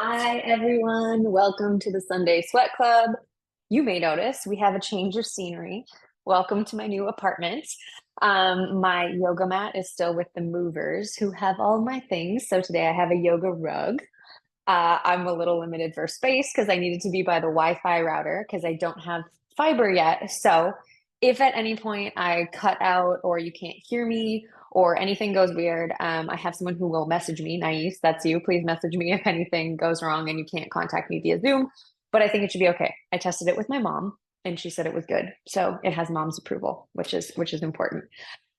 Hi, everyone. Welcome to the Sunday Sweat Club. You may notice we have a change of scenery. Welcome to my new apartment. My yoga mat is still with the movers who have all my things. So today I have a yoga rug. I'm a little limited for space because I needed to be by the Wi-Fi router because I don't have fiber yet. So if at any point I cut out or you can't hear me or anything goes weird, I have someone who will message me. Nice, that's you. Please message me if anything goes wrong and you can't contact me via Zoom. But I think it should be okay. I tested it with my mom and she said it was good. So it has mom's approval, which is important.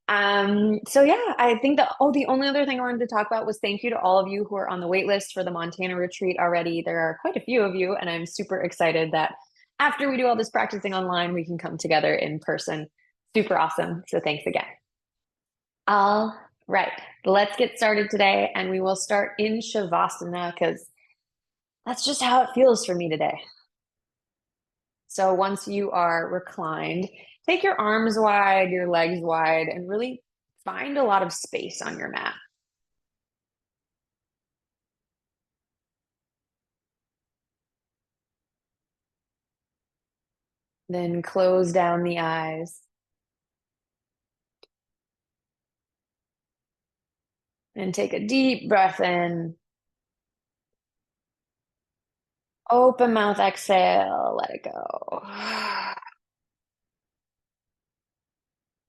So yeah, I think the only other thing I wanted to talk about was thank you to all of you who are on the wait list for the Montana retreat already. There are quite a few of you, and I'm super excited that after we do all this practicing online, we can come together in person. Super awesome. So thanks again. All right, let's get started today, and we will start in Shavasana because that's just how it feels for me today. So once you are reclined, take your arms wide, your legs wide, and really find a lot of space on your mat. Then close down the eyes and take a deep breath in. Open mouth, exhale, let it go.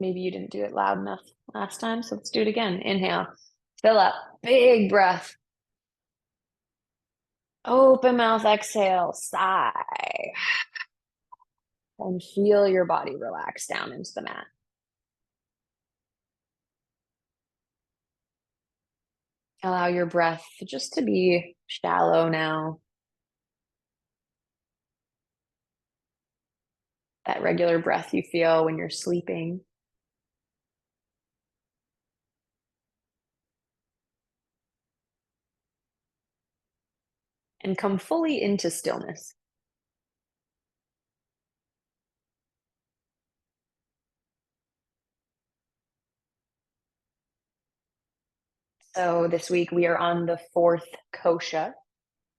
Maybe you didn't do it loud enough last time, so let's do it again. Inhale, fill up, big breath. Open mouth, exhale, sigh. And feel your body relax down into the mat. Allow your breath just to be shallow now. That regular breath you feel when you're sleeping. And come fully into stillness. So this week we are on the fourth Kosha.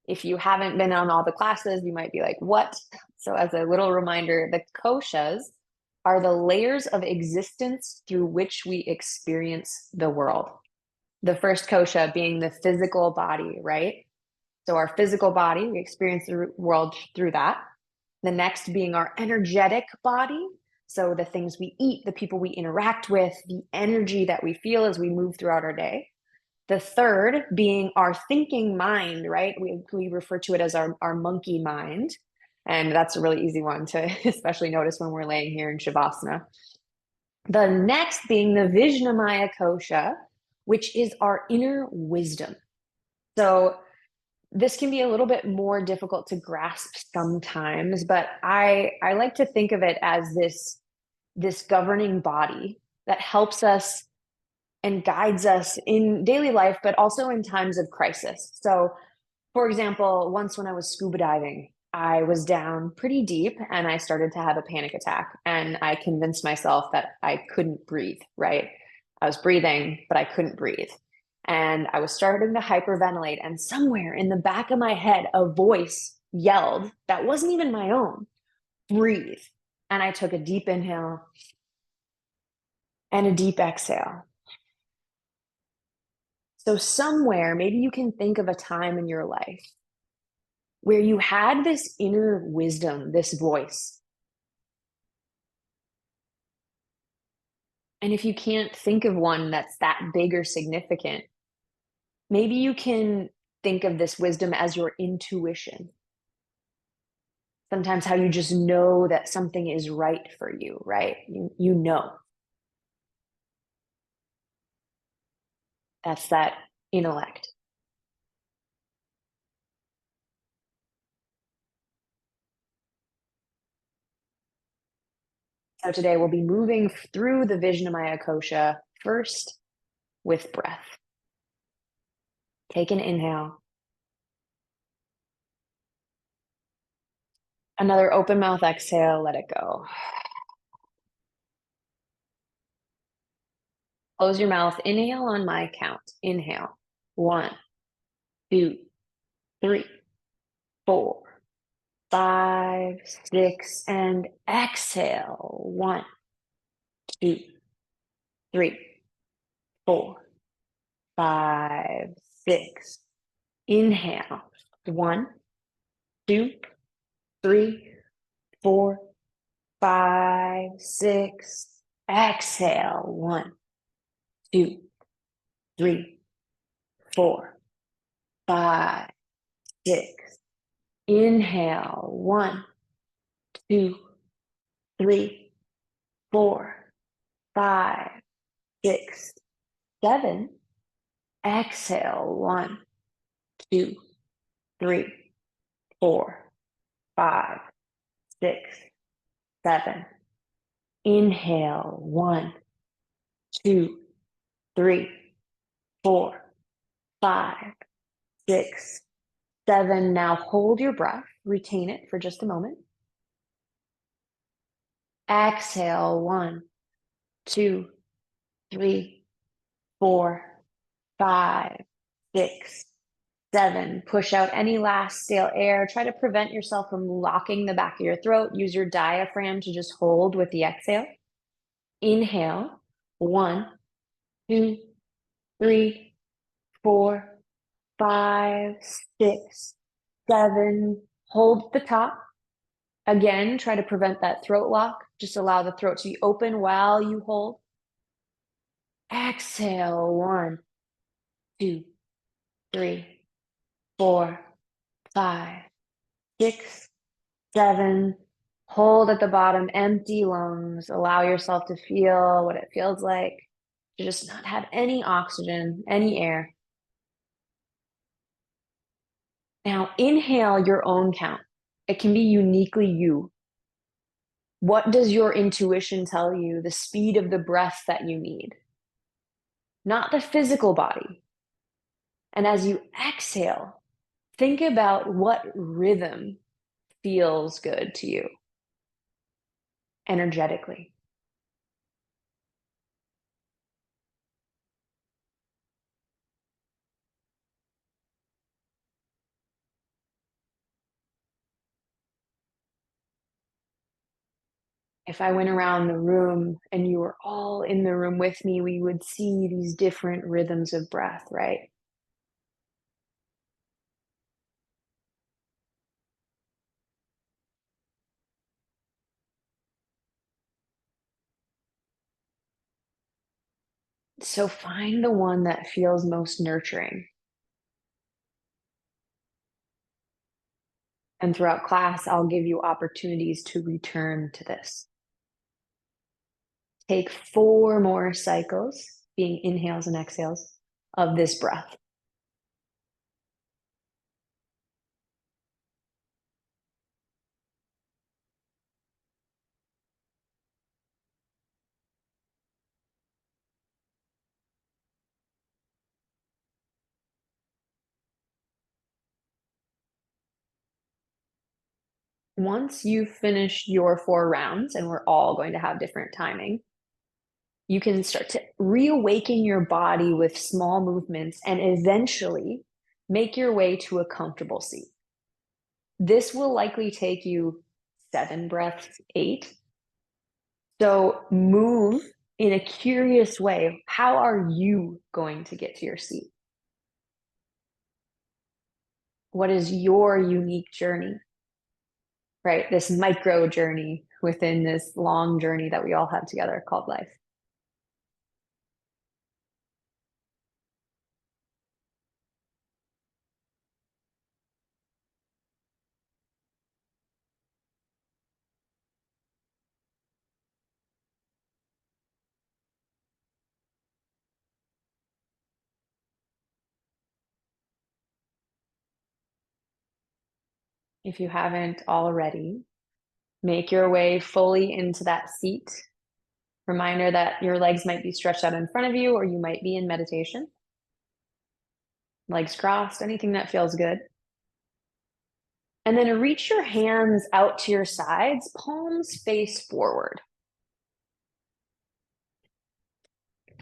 If you haven't been on all the classes, you might be like, what? So as a little reminder, the Koshas are the layers of existence through which we experience the world. The first Kosha being the physical body, right? So our physical body, we experience the world through that. The next being our energetic body. So the things we eat, the people we interact with, the energy that we feel as we move throughout our day. The third being our thinking mind, right? We refer to it as our monkey mind. And that's a really easy one to especially notice when we're laying here in Shavasana. The next being the Vijnanamaya Kosha, which is our inner wisdom. So this can be a little bit more difficult to grasp sometimes, but I like to think of it as this governing body that helps us and guides us in daily life, but also in times of crisis. So, for example, once when I was scuba diving, I was down pretty deep and I started to have a panic attack. And I convinced myself that I couldn't breathe, right? I was breathing, but I couldn't breathe. And I was starting to hyperventilate. And somewhere in the back of my head, a voice yelled that wasn't even my own, breathe. And I took a deep inhale and a deep exhale. So, somewhere, maybe you can think of a time in your life where you had this inner wisdom, this voice. And if you can't think of one that's that big or significant, maybe you can think of this wisdom as your intuition. Sometimes how you just know that something is right for you, right? You know. That's that intellect. So today we'll be moving through the Vijnanamaya Kosha first with breath. Take an inhale. Another open mouth exhale, let it go. Close your mouth. Inhale on my count. Inhale. 1, 2, 3. 4, 5, 6, and exhale. 1, 2, 3, 4, 5, 6. Inhale. 1, 2, 3, 4, 5, 6. Exhale. 1, 2, 3, 4, 5, 6. Inhale. 1, 2, 3, 4, 5, 6, 7. Exhale. 1, 2, 3, 4, 5, 6, 7. Inhale. 1, 2, 3, 4, 5, 6, 7. Now hold your breath. Retain it for just a moment. Exhale. 1, 2, 3, 4, 5, 6, 7. Push out any last stale air. Try to prevent yourself from locking the back of your throat. Use your diaphragm to just hold with the exhale. Inhale. 1, 2, 3, 4, 5, 6, 7. Hold the top. Again, try to prevent that throat lock. Just allow the throat to be open while you hold. Exhale. 1, 2, 3, 4, 5, 6, 7. Hold at the bottom, empty lungs. Allow yourself to feel what it feels like to just not have any oxygen, any air. Now inhale your own count. It can be uniquely you. What does your intuition tell you? The speed of the breath that you need, not the physical body. And as you exhale, think about what rhythm feels good to you energetically. If I went around the room and you were all in the room with me, we would see these different rhythms of breath, right? So find the one that feels most nurturing. And throughout class, I'll give you opportunities to return to this. Take 4 more cycles, being inhales and exhales, of this breath. Once you've finished your 4 rounds, and we're all going to have different timing, you can start to reawaken your body with small movements and eventually make your way to a comfortable seat. This will likely take you 7 breaths, 8. So move in a curious way. How are you going to get to your seat? What is your unique journey? Right? This micro journey within this long journey that we all have together called life. If you haven't already, make your way fully into that seat. Reminder that your legs might be stretched out in front of you, or you might be in meditation. Legs crossed, anything that feels good. And then reach your hands out to your sides, palms face forward.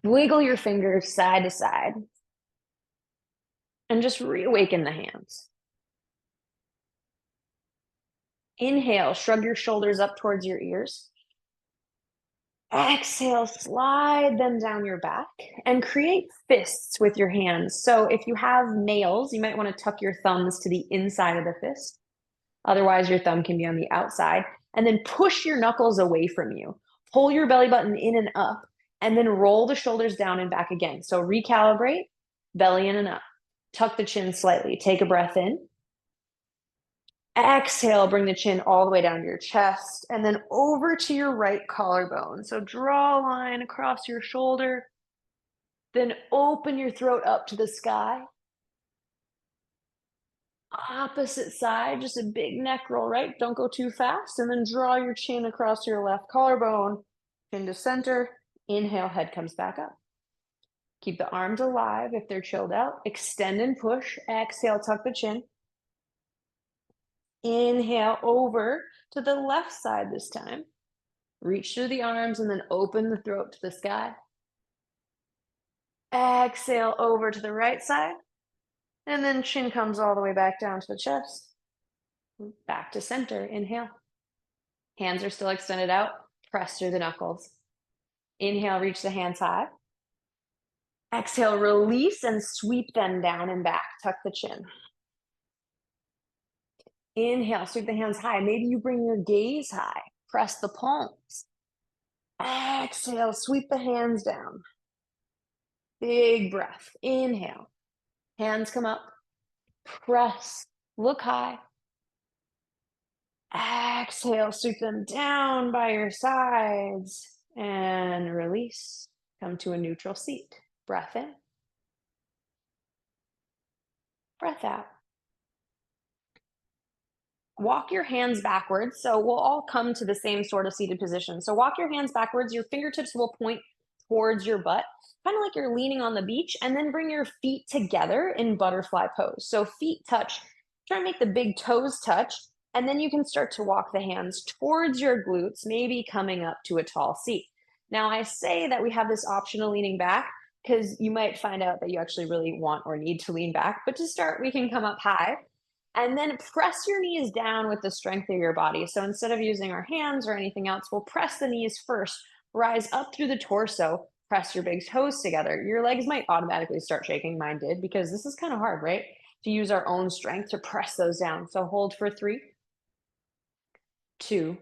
Wiggle your fingers side to side and just reawaken the hands. Inhale, shrug your shoulders up towards your ears. Exhale, slide them down your back and create fists with your hands. So if you have nails, you might want to tuck your thumbs to the inside of the fist. Otherwise, your thumb can be on the outside. And then push your knuckles away from you. Pull your belly button in and up, and then roll the shoulders down and back again. So recalibrate, belly in and up. Tuck the chin slightly. Take a breath in. Exhale, bring the chin all the way down to your chest and then over to your right collarbone. So draw a line across your shoulder, then open your throat up to the sky. Opposite side, just a big neck roll, right? Don't go too fast. And then draw your chin across your left collarbone, chin to center. Inhale, head comes back up. Keep the arms alive if they're chilled out. Extend and push. Exhale, tuck the chin. Inhale over to the left side this time. Reach through the arms and then open the throat to the sky. Exhale over to the right side. And then chin comes all the way back down to the chest. Back to center. Inhale. Hands are still extended out. Press through the knuckles. Inhale, reach the hands high. Exhale, release and sweep them down and back. Tuck the chin. Inhale, sweep the hands high. Maybe you bring your gaze high. Press the palms. Exhale, sweep the hands down. Big breath. Inhale. Hands come up. Press. Look high. Exhale, sweep them down by your sides and release. Come to a neutral seat. Breath in. Breath out. Walk your hands backwards. So we'll all come to the same sort of seated position. So walk your hands backwards. Your fingertips will point towards your butt, kind of like you're leaning on the beach, and then bring your feet together in butterfly pose. So feet touch, try to make the big toes touch, and then you can start to walk the hands towards your glutes, maybe coming up to a tall seat. Now, I say that we have this option of leaning back because you might find out that you actually really want or need to lean back. But to start, we can come up high and then press your knees down with the strength of your body. So instead of using our hands or anything else, we'll press the knees first, rise up through the torso, press your big toes together. Your legs might automatically start shaking. Mine did because this is kind of hard, right? To use our own strength to press those down. So hold for 3, 2,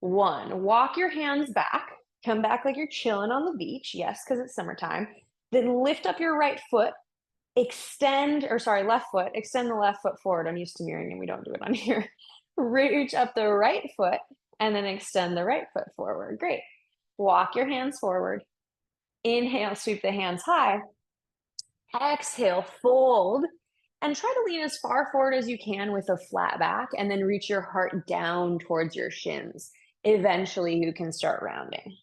1. Walk your hands back. Come back like you're chilling on the beach. Yes, because it's summertime. Then lift up your right foot. Left foot. Extend the left foot forward. I'm used to mirroring and we don't do it on here. Reach up the right foot and then extend the right foot forward. Great. Walk your hands forward. Inhale, sweep the hands high. Exhale, fold. And try to lean as far forward as you can with a flat back and then reach your heart down towards your shins. Eventually, you can start rounding.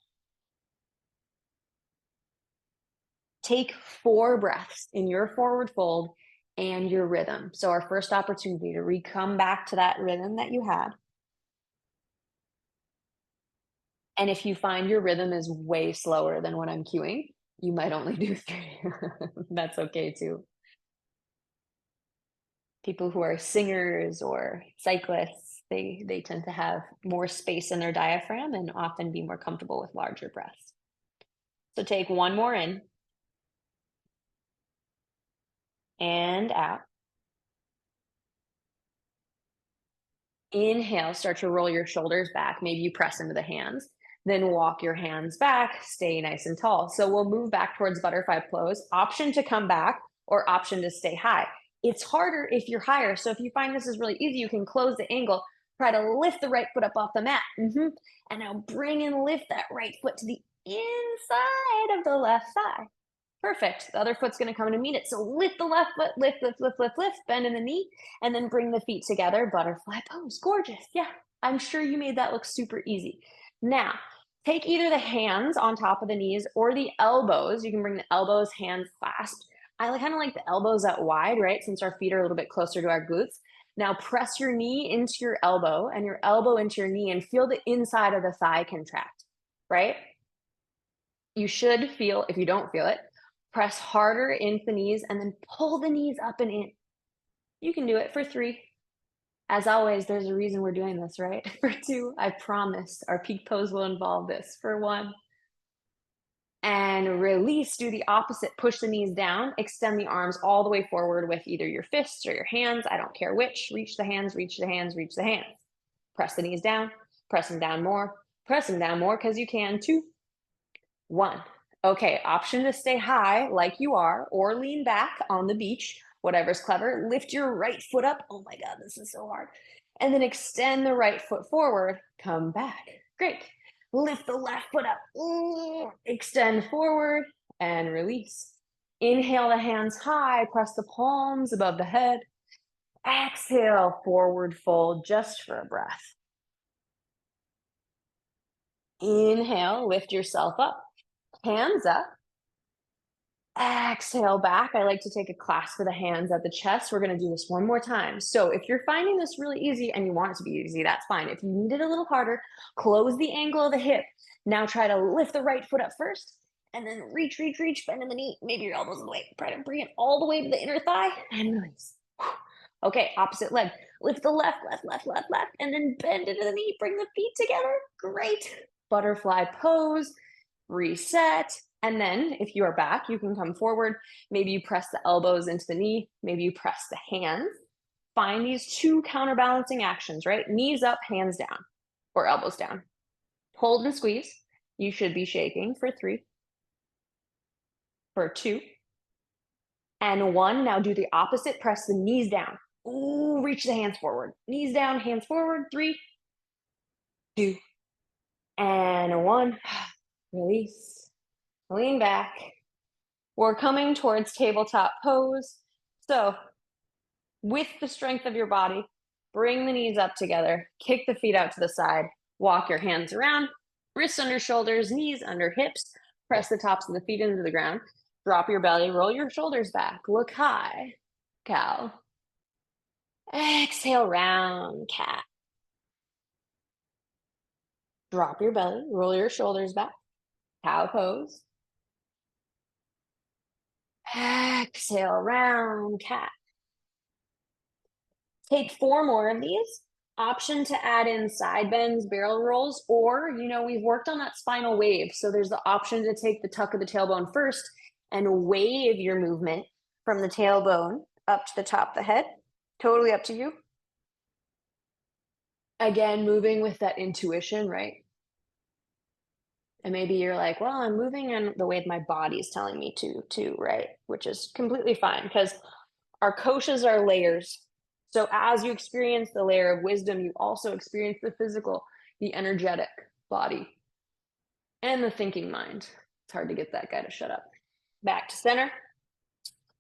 Take 4 breaths in your forward fold and your rhythm. So our first opportunity to come back to that rhythm that you had. And if you find your rhythm is way slower than what I'm cueing, you might only do 3. That's okay too. People who are singers or cyclists, they tend to have more space in their diaphragm and often be more comfortable with larger breaths. So take 1 more in and out. Inhale, start to roll your shoulders back. Maybe you press into the hands. Then walk your hands back, stay nice and tall. So we'll move back towards butterfly pose. Option to come back or option to stay high. It's harder if you're higher. So if you find this is really easy, you can close the angle. Try to lift the right foot up off the mat. And now bring and lift that right foot to the inside of the left thigh. Perfect. The other foot's going to come to meet it. So lift the left foot, lift, lift, lift, lift, lift, bend in the knee, and then bring the feet together. Butterfly pose. Gorgeous. Yeah, I'm sure you made that look super easy. Now, take either the hands on top of the knees or the elbows. You can bring the elbows, hands clasped. I kind of like the elbows out wide, right? Since our feet are a little bit closer to our glutes. Now press your knee into your elbow and your elbow into your knee and feel the inside of the thigh contract, right? You should feel, if you don't feel it, press harder into the knees and then pull the knees up and in. You can do it for 3, As always, there's a reason we're doing this, right? For two, I promise our peak pose will involve this. For one, and release, do the opposite. Push the knees down, extend the arms all the way forward with either your fists or your hands. I don't care which. Reach the hands, reach the hands, reach the hands. Press the knees down, press them down more, press them down more because you can. Two, one. Okay, option to stay high like you are or lean back on the beach, whatever's clever. Lift your right foot up. Oh my God, this is so hard. And then extend the right foot forward. Come back. Great. Lift the left foot up. Extend forward and release. Inhale the hands high, press the palms above the head. Exhale, forward fold just for a breath. Inhale, lift yourself up. Hands up. Exhale back. I like to take a clasp of the hands at the chest. We're going to do this one more time. So if you're finding this really easy and you want it to be easy, that's fine. If you need it a little harder, close the angle of the hip. Now try to lift the right foot up first and then reach, reach, reach, bend in the knee. Maybe your elbows in the way. Try to bring it all the way to the inner thigh and release. Okay, opposite leg. Lift the left, left, left, left, left, and then bend into the knee. Bring the feet together. Great. Butterfly pose. Reset. And then if you are back, you can come forward. Maybe you press the elbows into the knee. Maybe you press the hands. Find these two counterbalancing actions, right? Knees up, hands down, or elbows down. Hold and squeeze. You should be shaking for 3, for 2, and 1. Now do the opposite. Press the knees down. Ooh, reach the hands forward. Knees down, hands forward. 3, 2, and 1. Release. Lean back. We're coming towards tabletop pose. So with the strength of your body, bring the knees up together, kick the feet out to the side, walk your hands around, wrists under shoulders, knees under hips, press the tops of the feet into the ground, drop your belly, roll your shoulders back, look high, cow. Exhale, round cat. Drop your belly, roll your shoulders back, cow pose. Exhale, round cat. Take 4 more of these. Option to add in side bends, barrel rolls, or, we've worked on that spinal wave. So there's the option to take the tuck of the tailbone first and wave your movement from the tailbone up to the top of the head. Totally up to you. Again, moving with that intuition, right? And maybe you're like, well, I'm moving in the way my body's telling me to, too, right? Which is completely fine because our koshas are layers. So as you experience the layer of wisdom, you also experience the physical, the energetic body, and the thinking mind. It's hard to get that guy to shut up. Back to center.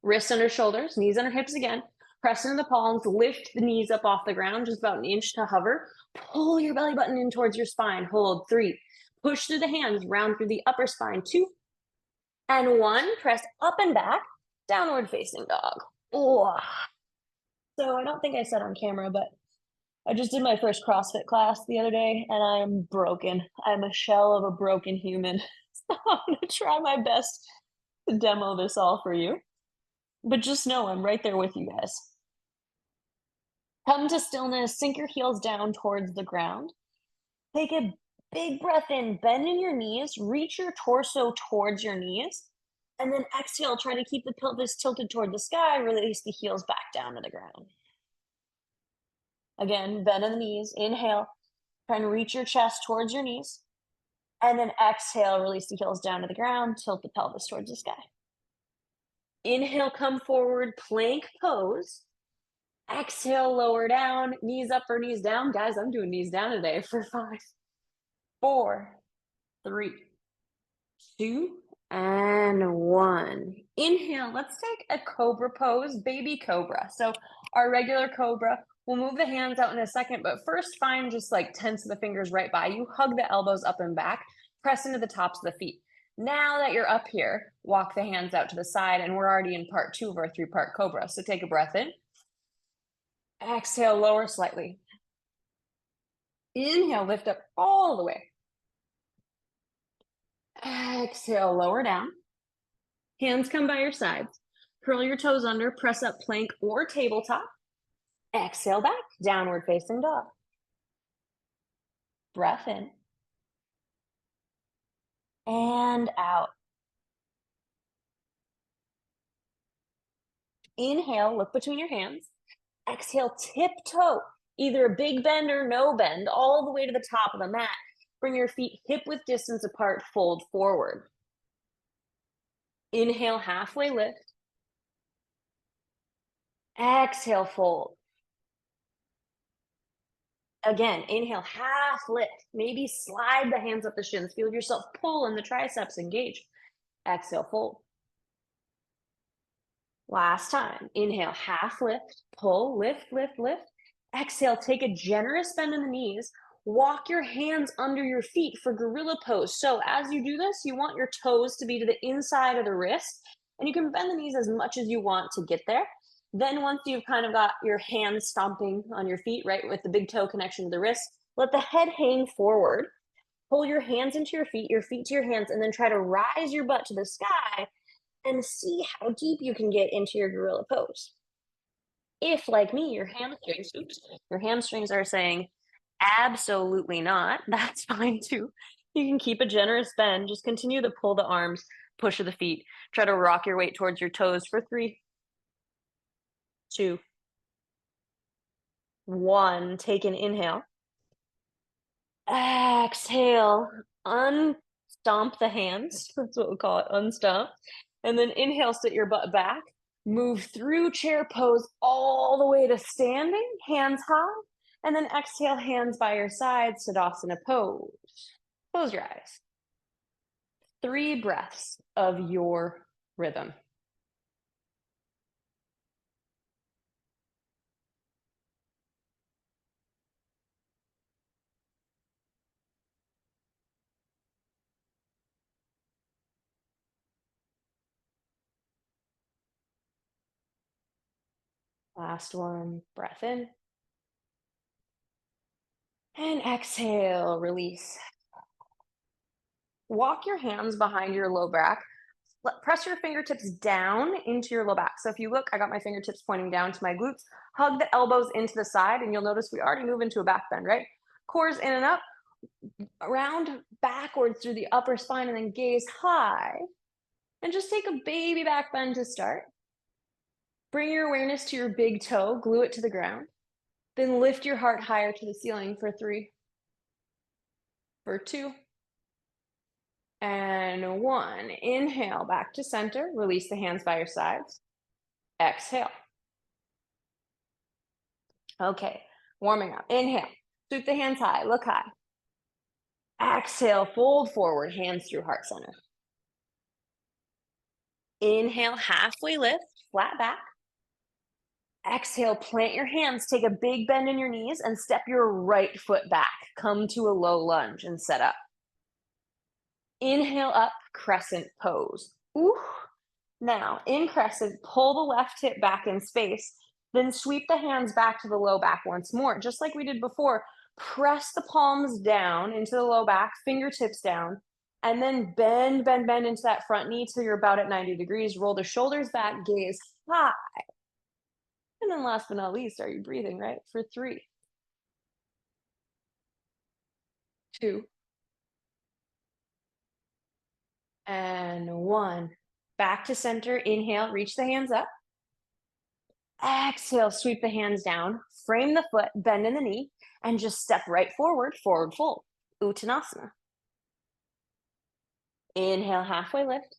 Wrists under shoulders, knees under hips again. Press into the palms, lift the knees up off the ground, just about an inch to hover. Pull your belly button in towards your spine. Hold 3. Push through the hands, round through the upper spine. 2. And 1. Press up and back, downward facing dog. Oh. So I don't think I said on camera, but I just did my first CrossFit class the other day and I am broken. I'm a shell of a broken human. So I'm going to try my best to demo this all for you. But just know I'm right there with you guys. Come to stillness, sink your heels down towards the ground. Take a big breath in, bend in your knees, reach your torso towards your knees, and then exhale, try to keep the pelvis tilted toward the sky, release the heels back down to the ground. Again, bend in the knees, inhale, try and reach your chest towards your knees, and then exhale, release the heels down to the ground, tilt the pelvis towards the sky. Inhale, come forward, plank pose. Exhale, lower down, knees up or knees down. Guys, I'm doing knees down today for 5, 4, 3, 2, and 1. Inhale, let's take a cobra pose, baby cobra. So our regular cobra, we'll move the hands out in a second, but first find just like tense the fingers right by you, hug the elbows up and back, press into the tops of the feet. Now that you're up here, walk the hands out to the side, and we're already in part 2 of our 3-part cobra. So take a breath in. Exhale, lower slightly. Inhale, lift up all the way. Exhale, lower down. Hands come by your sides. Curl your toes under, press up plank or tabletop. Exhale back, downward facing dog. Breath in and out. Inhale, look between your hands. Exhale, tiptoe, either a big bend or no bend, all the way to the top of the mat. Bring your feet hip width distance apart, fold forward. Inhale, halfway lift. Exhale, fold. Again, inhale, half lift. Maybe slide the hands up the shins. Feel yourself pull in the triceps, engage. Exhale, fold. Last time. Inhale, half lift, pull, lift, lift, lift. Exhale, take a generous bend in the knees. Walk your hands under your feet for gorilla pose. So as you do this, you want your toes to be to the inside of the wrist, and you can bend the knees as much as you want to get there. Then once you've kind of got your hands stomping on your feet, right, with the big toe connection to the wrist, let the head hang forward. Pull your hands into your feet to your hands, and then try to rise your butt to the sky and see how deep you can get into your gorilla pose. If, like me, your hamstrings are saying, absolutely not, that's fine too. You can keep a generous bend, just continue to pull the arms, push of the feet, try to rock your weight towards your toes for 3, 2, 1. Take an inhale. Exhale, unstomp the hands. That's what we call it, unstomp. And then inhale, sit your butt back. Move through chair pose all the way to standing, hands high. And then exhale, hands by your side, Tadasana pose. Close your eyes. 3 breaths of your rhythm. Last one, breath in. And exhale, release. Walk your hands behind your low back. Press your fingertips down into your low back. So if you look, I got my fingertips pointing down to my glutes. Hug the elbows into the side, and you'll notice we already move into a back bend, right? Core's in and up, around backwards through the upper spine, and then gaze high. And just take a baby back bend to start. Bring your awareness to your big toe, glue it to the ground. Then lift your heart higher to the ceiling for 3, for 2, and 1. Inhale, back to center. Release the hands by your sides. Exhale. Okay, warming up. Inhale, sweep the hands high, look high. Exhale, fold forward, hands through heart center. Inhale, halfway lift, flat back. Exhale, plant your hands, take a big bend in your knees, and step your right foot back. Come to a low lunge and set up. Inhale up, crescent pose. Ooh. Now, in crescent, pull the left hip back in space, then sweep the hands back to the low back once more, just like we did before. Press the palms down into the low back, fingertips down, and then bend, bend, bend into that front knee till you're about at 90 degrees. Roll the shoulders back, gaze high. And then last but not least, are you breathing, right? For 3, 2, and 1. Back to center. Inhale, reach the hands up. Exhale, sweep the hands down, frame the foot, bend in the knee, and just step right forward, forward fold. Uttanasana. Inhale, halfway lift.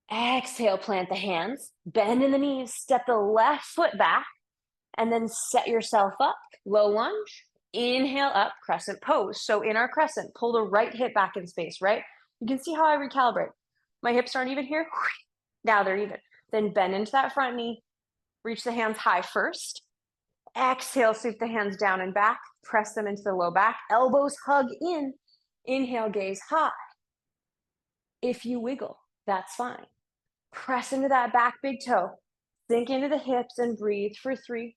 Exhale, plant the hands, bend in the knees, step the left foot back, and then set yourself up, low lunge. Inhale up, crescent pose. So in our crescent, pull the right hip back in space, right? You can see how I recalibrate. My hips aren't even here. Now they're even. Then bend into that front knee, reach the hands high first. Exhale, sweep the hands down and back, press them into the low back, elbows hug in. Inhale, gaze high. If you wiggle, that's fine. Press into that back big toe, sink into the hips and breathe for 3,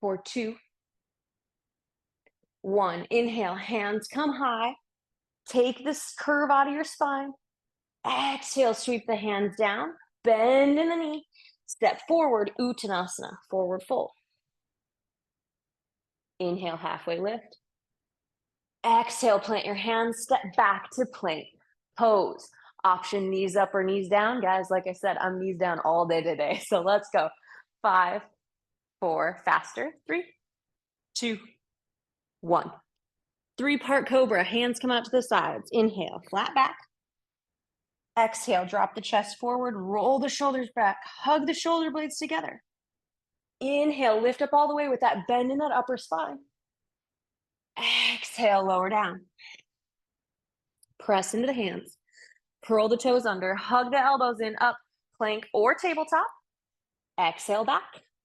for 2, 1. Inhale, hands come high. Take this curve out of your spine. Exhale, sweep the hands down, bend in the knee, Step forward, Uttanasana, forward fold. Inhale, halfway lift. Exhale, plant your hands, step back to plank pose. Option knees up or knees down. Guys, like I said, I'm knees down all day today. So let's go. 5, 4, faster. 3, 2, 1. 3-part cobra, hands come out to the sides. Inhale, flat back. Exhale, drop the chest forward, roll the shoulders back, hug the shoulder blades together. Inhale, lift up all the way with that bend in that upper spine. Exhale, lower down. Press into the hands. Curl the toes under, hug the elbows in, up, plank or tabletop. Exhale back,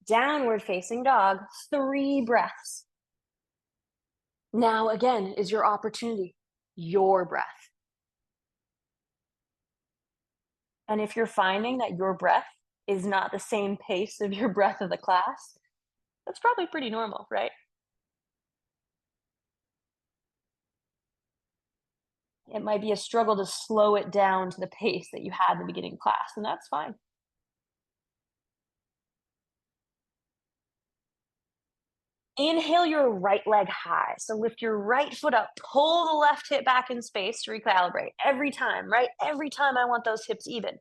downward facing dog, 3 breaths. Now again is your opportunity, your breath. And if you're finding that your breath is not the same pace of your breath of the class, that's probably pretty normal, right? It might be a struggle to slow it down to the pace that you had in the beginning of class, and that's fine. Inhale your right leg high. So lift your right foot up, pull the left hip back in space to recalibrate every time, right? Every time I want those hips even.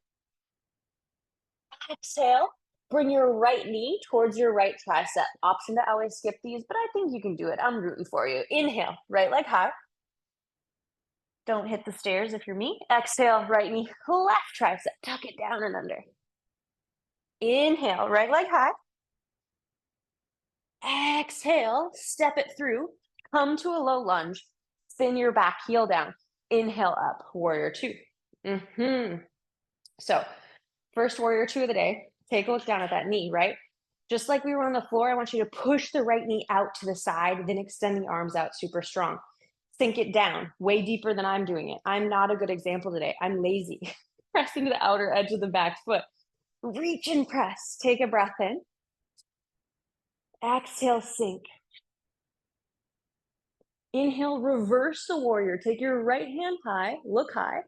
Exhale, bring your right knee towards your right tricep. Option to always skip these, but I think you can do it. I'm rooting for you. Inhale, right leg high. Don't hit the stairs if you're me. Exhale, right knee, left tricep. Tuck it down and under. Inhale, right leg high. Exhale, step it through. Come to a low lunge. Spin your back heel down. Inhale up, warrior 2. So, first warrior 2 of the day. Take a look down at that knee, right? Just like we were on the floor, I want you to push the right knee out to the side, then extend the arms out super strong. Sink it down way deeper than I'm doing it. I'm not a good example today. I'm lazy. Press into the outer edge of the back foot. Reach and press. Take a breath in. Exhale, sink. Inhale, reverse the warrior. Take your right hand high, look high.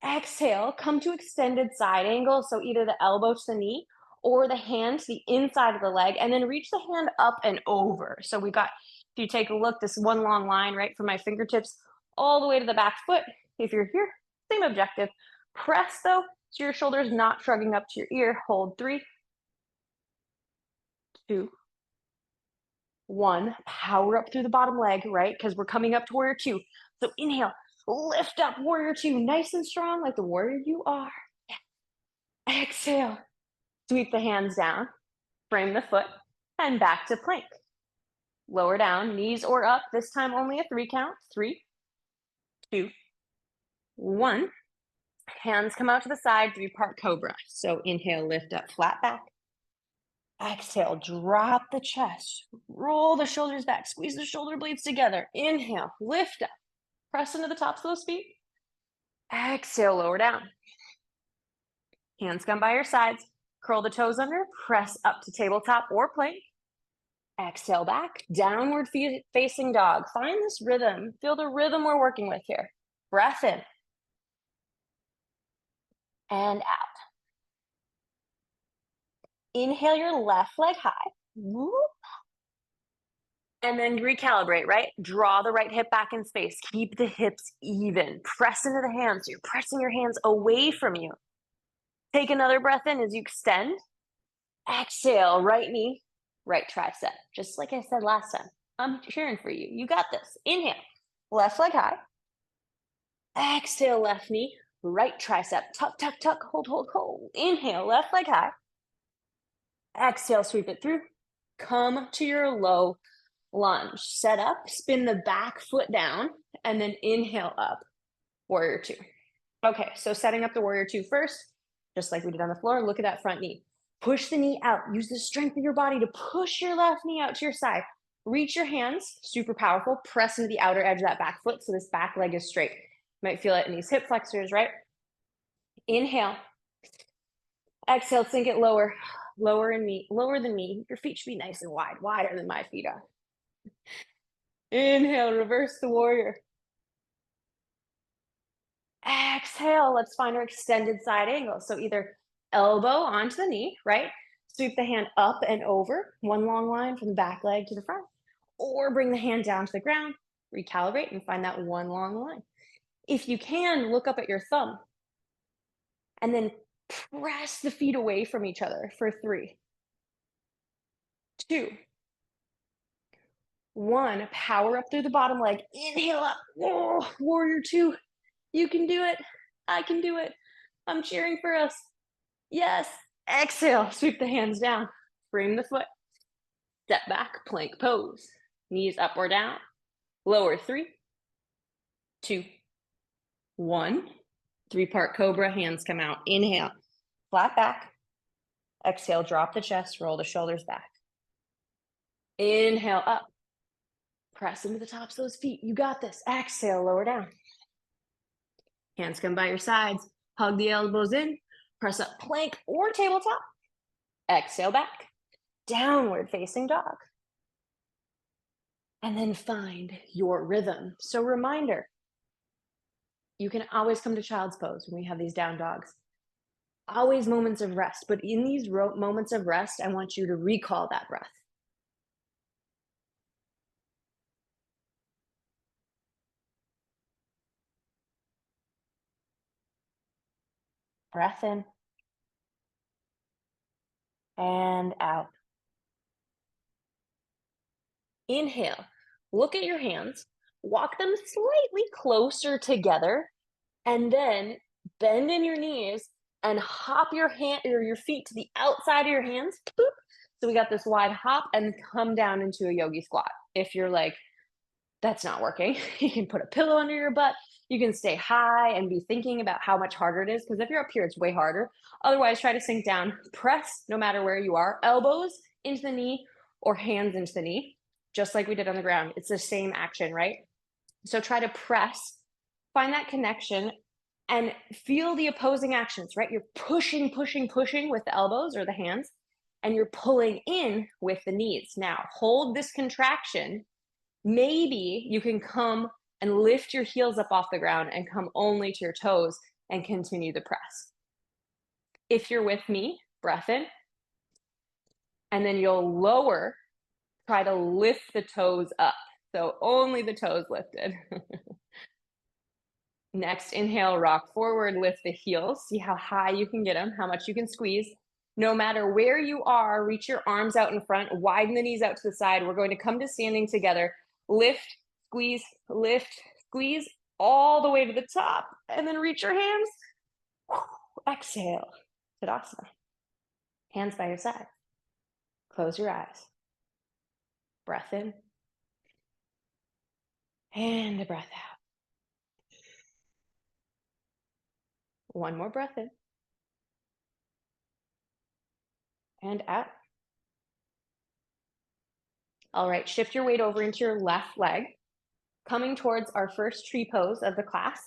Exhale, come to extended side angle. So either the elbow to the knee or the hand to the inside of the leg, and then reach the hand up and over. So we got, if you take a look, this one long line, right, from my fingertips all the way to the back foot. If you're here, same objective. Press though, so your shoulder's not shrugging up to your ear. Hold 3, 2, 1. Power up through the bottom leg, right? Because we're coming up to warrior 2. So inhale, lift up warrior 2, nice and strong like the warrior you are. Exhale, sweep the hands down, frame the foot, and back to plank. Lower down, knees or up, this time only a 3 count. 3, 2, 1. Hands come out to the side, 3-part cobra. So inhale, lift up, flat back. Exhale, drop the chest, roll the shoulders back, squeeze the shoulder blades together. Inhale, lift up, press into the tops of those feet. Exhale, lower down. Hands come by your sides, curl the toes under, press up to tabletop or plank. Exhale back, downward facing dog. Find this rhythm, feel the rhythm we're working with here. Breath in and out. Inhale your left leg high. Whoop. And then recalibrate, right? Draw the right hip back in space. Keep the hips even. Press into the hands. You're pressing your hands away from you. Take another breath in as you extend. Exhale, right knee, right tricep. Just like I said last time. I'm cheering for you. You got this. Inhale, left leg high. Exhale, left knee, right tricep. Tuck, tuck, tuck. Hold, hold, hold. Inhale, left leg high. Exhale, sweep it through. Come to your low lunge. Set up, spin the back foot down, and then inhale up. Warrior 2. Okay, so setting up the warrior 2 first, just like we did on the floor, look at that front knee. Push the knee out. Use the strength of your body to push your left knee out to your side. Reach your hands, super powerful. Press into the outer edge of that back foot so this back leg is straight. You might feel it in these hip flexors, right? Inhale. Exhale, sink it lower. Lower than me. Your feet should be nice and wide, wider than my feet are. Inhale, reverse the warrior. Exhale, let's find our extended side angle. So either elbow onto the knee, right? Sweep the hand up and over, one long line from the back leg to the front, or bring the hand down to the ground, recalibrate, and find that one long line. If you can, look up at your thumb and then press the feet away from each other for 3, 2, 1. Power up through the bottom leg. Inhale up. Whoa, warrior 2. You can do it. I can do it. I'm cheering for us. Yes. Exhale. Sweep the hands down. Bring the foot. Step back. Plank pose. Knees up or down. Lower 3, 2, 1. 3-part cobra. Hands come out. Inhale. Flat back. Exhale. Drop the chest. Roll the shoulders back. Inhale up. Press into the tops of those feet. You got this. Exhale. Lower down. Hands come by your sides. Hug the elbows in. Press up plank or tabletop. Exhale back. Downward facing dog. And then find your rhythm. So reminder, you can always come to child's pose when we have these down dogs. Always moments of rest. But in these moments of rest, I want you to recall that breath. Breath in and out. Inhale. Look at your hands. Walk them slightly closer together. And then bend in your knees and hop your hand or your feet to the outside of your hands. Boop. So we got this wide hop and come down into a yogi squat. If you're like, that's not working, you can put a pillow under your butt. You can stay high and be thinking about how much harder it is. Because if you're up here, it's way harder. Otherwise, try to sink down. Press no matter where you are. Elbows into the knee or hands into the knee, just like we did on the ground. It's the same action, right? So try to press, find that connection, and feel the opposing actions, right? You're pushing, pushing, pushing with the elbows or the hands, and you're pulling in with the knees. Now, hold this contraction. Maybe you can come and lift your heels up off the ground and come only to your toes and continue the press. If you're with me, breath in, and then you'll lower, try to lift the toes up. So only the toes lifted. Next, inhale, rock forward, lift the heels. See how high you can get them, how much you can squeeze. No matter where you are, reach your arms out in front, widen the knees out to the side. We're going to come to standing together. Lift, squeeze, squeeze all the way to the top, and then reach your hands. Exhale, Tadasana. Hands by your side. Close your eyes. Breath in. And a breath out. One more breath in. And out. All right, shift your weight over into your left leg. Coming towards our first tree pose of the class.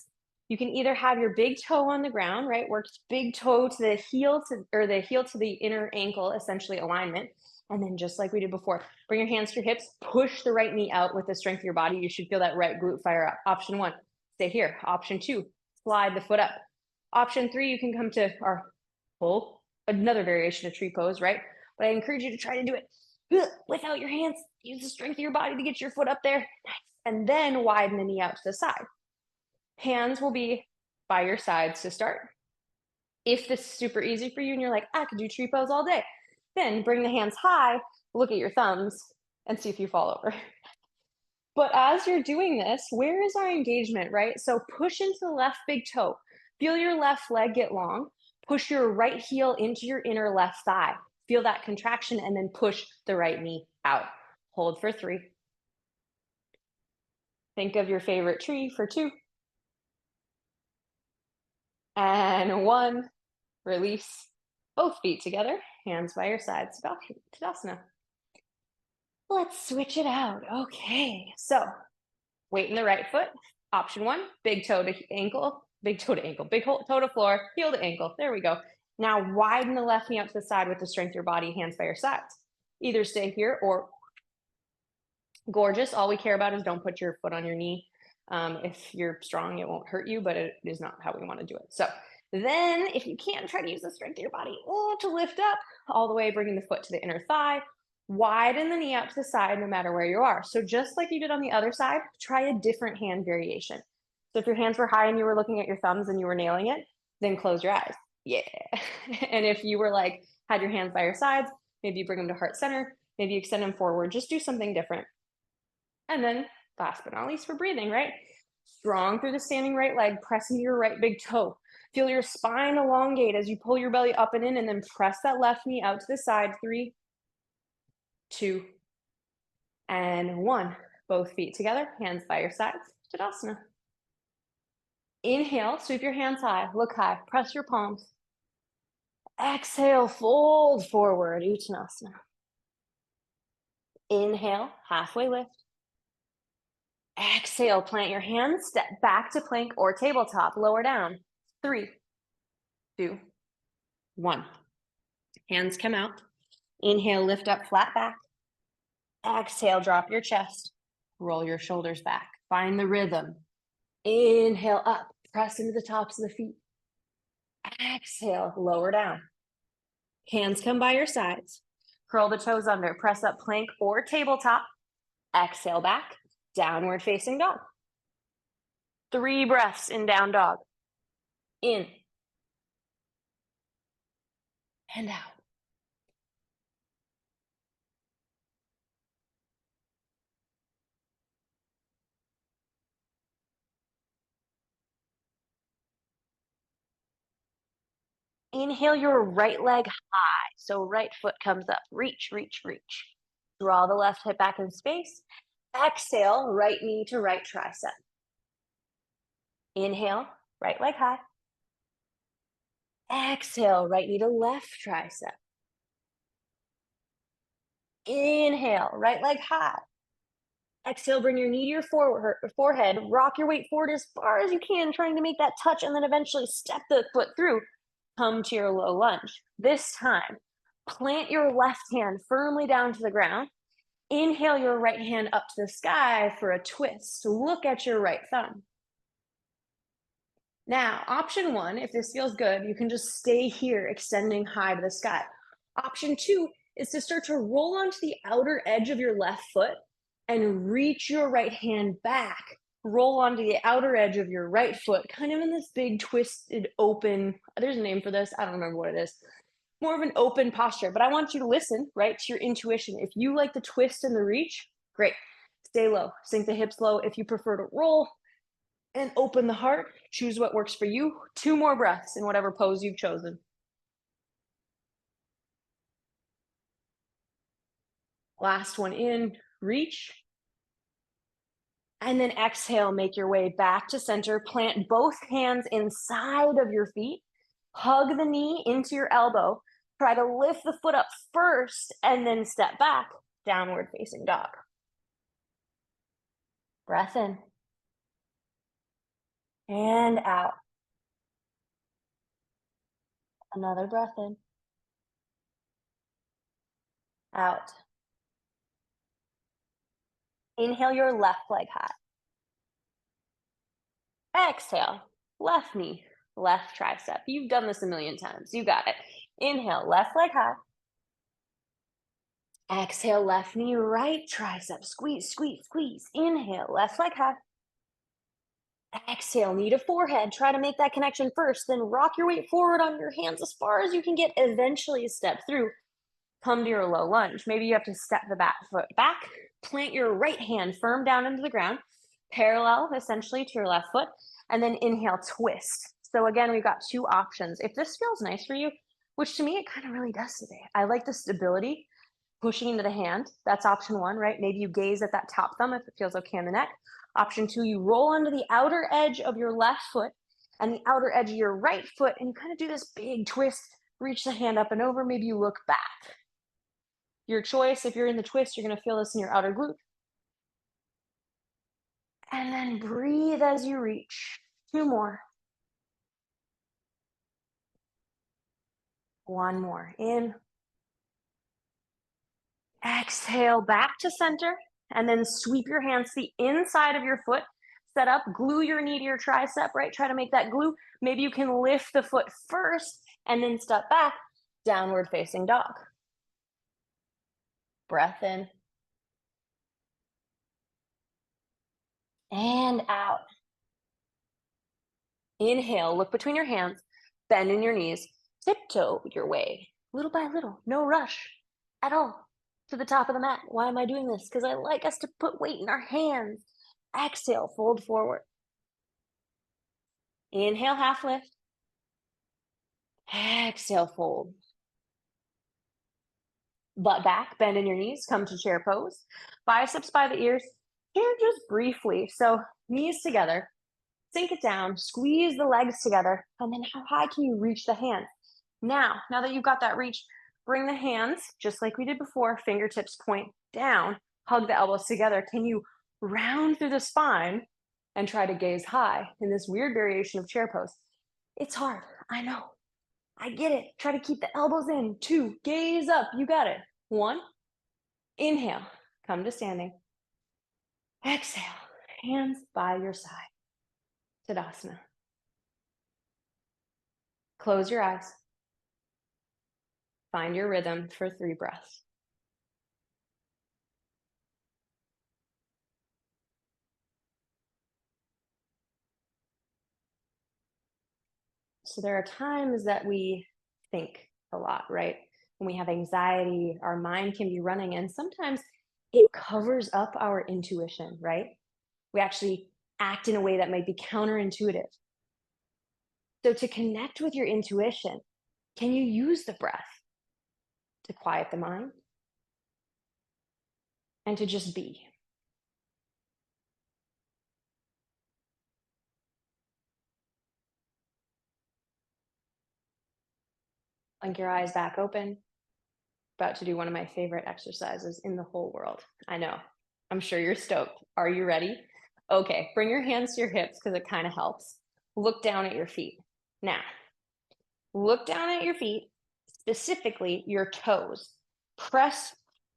You can either have your big toe on the ground, right? Work big toe to the heel or the heel to the inner ankle, essentially alignment. And then just like we did before, bring your hands to your hips, push the right knee out with the strength of your body. You should feel that right glute fire up. Option 1, stay here. Option 2, slide the foot up. Option 3, you can come to our pull, another variation of tree pose, right? But I encourage you to try to do it without your hands. Use the strength of your body to get your foot up there. Nice. And then widen the knee out to the side. Hands will be by your sides to start. If this is super easy for you and you're like, I could do tree pose all day, then bring the hands high, look at your thumbs, and see if you fall over. But as you're doing this, where is our engagement, right? So push into the left big toe. Feel your left leg get long. Push your right heel into your inner left thigh. Feel that contraction and then push the right knee out. Hold for 3. Think of your favorite tree for 2. And 1. Release both feet together, hands by your sides, Tadasana. Let's switch it out. Okay, so weight in the right foot. Option 1, big toe to ankle, big toe to ankle, big toe to floor, heel to ankle. There we go. Now widen the left knee out to the side with the strength of your body, hands by your sides. Either stay here or gorgeous. All we care about is don't put your foot on your knee. If you're strong, it won't hurt you, but it is not how we want to do it. So Then, if you can, try to use the strength of your body to lift up all the way, bringing the foot to the inner thigh. Widen the knee out to the side no matter where you are. So, just like you did on the other side, try a different hand variation. So, if your hands were high and you were looking at your thumbs and you were nailing it, then close your eyes. Yeah. And if you were like, had your hands by your sides, maybe you bring them to heart center, maybe you extend them forward, just do something different. And then, last but not least, for breathing, right? Strong through the standing right leg, press into your right big toe. Feel your spine elongate as you pull your belly up and in, and then press that left knee out to the side. 3, 2, and 1. Both feet together, hands by your sides. Tadasana. Inhale, sweep your hands high, look high, press your palms. Exhale, fold forward, Uttanasana. Inhale, halfway lift. Exhale, plant your hands, step back to plank or tabletop, lower down. 3, 2, 1. Hands come out. Inhale, lift up, flat back. Exhale, drop your chest. Roll your shoulders back. Find the rhythm. Inhale up, press into the tops of the feet. Exhale, lower down. Hands come by your sides. Curl the toes under, press up plank or tabletop. Exhale back, downward facing dog. 3 breaths in down dog. In and out. Inhale your right leg high. So right foot comes up. Reach, reach, reach. Draw the left hip back in space. Exhale, right knee to right tricep. Inhale, right leg high. Exhale, right knee to left tricep. Inhale, right leg high. Exhale, bring your knee to your forehead. Rock your weight forward as far as you can, trying to make that touch, and then eventually step the foot through. Come to your low lunge. This time, plant your left hand firmly down to the ground. Inhale your right hand up to the sky for a twist. Look at your right thumb. Now, option 1, if this feels good, you can just stay here, extending high to the sky. Option 2 is to start to roll onto the outer edge of your left foot and reach your right hand back. Roll onto the outer edge of your right foot, kind of in this big twisted open, there's a name for this, I don't remember what it is. More of an open posture, but I want you to listen, right, to your intuition. If you like the twist and the reach, great. Stay low, sink the hips low. If you prefer to roll and open the heart, choose what works for you. 2 more breaths in whatever pose you've chosen. Last one in, reach. And then exhale, make your way back to center. Plant both hands inside of your feet. Hug the knee into your elbow. Try to lift the foot up first and then step back, downward facing dog. Breath in. And out. Another breath in. Out. Inhale your left leg high. Exhale, left knee, left tricep. You've done this a million times. You got it. Inhale, left leg high. Exhale, left knee, right tricep. Squeeze, squeeze, squeeze. Inhale, left leg high. Exhale, knee to forehead. Try to make that connection first. Then rock your weight forward on your hands as far as you can get. Eventually step through. Come to your low lunge. Maybe you have to step the back foot back. Plant your right hand firm down into the ground, parallel essentially to your left foot, and then inhale, twist. So again, we've got 2 options. If this feels nice for you, which to me it kind of really does today, I like the stability, pushing into the hand. That's option 1, right? Maybe you gaze at that top thumb if it feels okay in the neck. Option 2, you roll onto the outer edge of your left foot and the outer edge of your right foot, and you kind of do this big twist, reach the hand up and over. Maybe you look back. Your choice. If you're in the twist, you're going to feel this in your outer glute. And then breathe as you reach. 2 more. 1 more. In. Exhale back to center. And then sweep your hands to the inside of your foot. set up, glue your knee to your tricep, right? Try to make that glue. Maybe you can lift the foot first and then step back, downward facing dog. Breath in and out. Inhale, look between your hands, bend in your knees, tiptoe your way, little by little, no rush at all, to the top of the mat. Why am I doing this? Because I like us to put weight in our hands. Exhale, fold forward. Inhale, half lift. Exhale, fold. Butt back, bend in your knees, come to chair pose. Biceps by the ears. Here just briefly. So knees together, sink it down, squeeze the legs together, and then how high can you reach the hands? Now that you've got that reach, bring the hands, just like we did before, fingertips point down, hug the elbows together. Can you round through the spine and try to gaze high in this weird variation of chair pose? It's hard, I know. I get it. Try to keep the elbows in. 2, gaze up. You got it. 1, inhale, come to standing. Exhale, hands by your side. Tadasana. Close your eyes. Find your rhythm for 3 breaths. So there are times that we think a lot, right? When we have anxiety, our mind can be running, and sometimes it covers up our intuition, right? We actually act in a way that might be counterintuitive. So to connect with your intuition, can you use the breath to quiet the mind and to just be? Blink your eyes back open. About to do one of my favorite exercises in the whole world. I know. I'm sure you're stoked. Are you ready? Okay, bring your hands to your hips because it kind of helps. Look down at your feet. Now, look down at your feet, specifically your toes. Press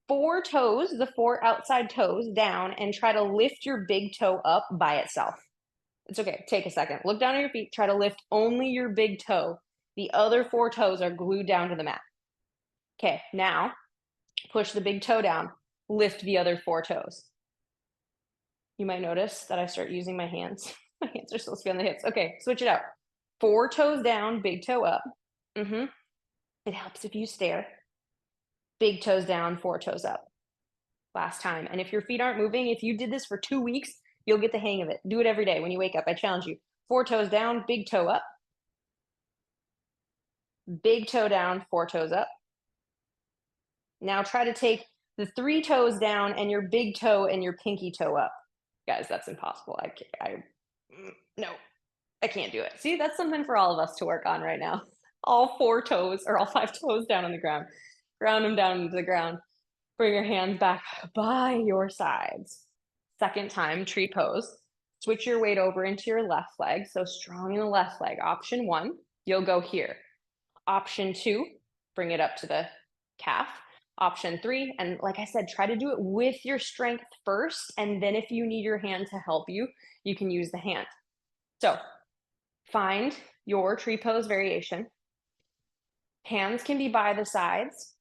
4 toes, the 4 outside toes, down and try to lift your big toe up by itself. It's okay. Take a second. Look down at your feet. Try to lift only your big toe. The other 4 toes are glued down to the mat. Okay, now push the big toe down. Lift the other 4 toes. You might notice that I start using my hands. My hands are supposed to be on the hips. Okay, switch it out. 4 toes down, big toe up. It helps if you stare. Big toes down, 4 toes up. Last time. And if your feet aren't moving, if you did this for 2 weeks, you'll get the hang of it. Do it every day when you wake up. I challenge you. 4 toes down, big toe up. Big toe down, 4 toes up. Now try to take the 3 toes down and your big toe and your pinky toe up. Guys, that's impossible. No, I can't do it. See, that's something for all of us to work on right now. All 4 toes or all 5 toes down on the ground. Ground them down into the ground. Bring your hands back by your sides. Second time, tree pose. Switch your weight over into your left leg. So strong in the left leg. Option 1, you'll go here. Option 2, bring it up to the calf. Option 3, and like I said, try to do it with your strength first. And then if you need your hand to help you, you can use the hand. So find your tree pose variation. Hands can be by the sides.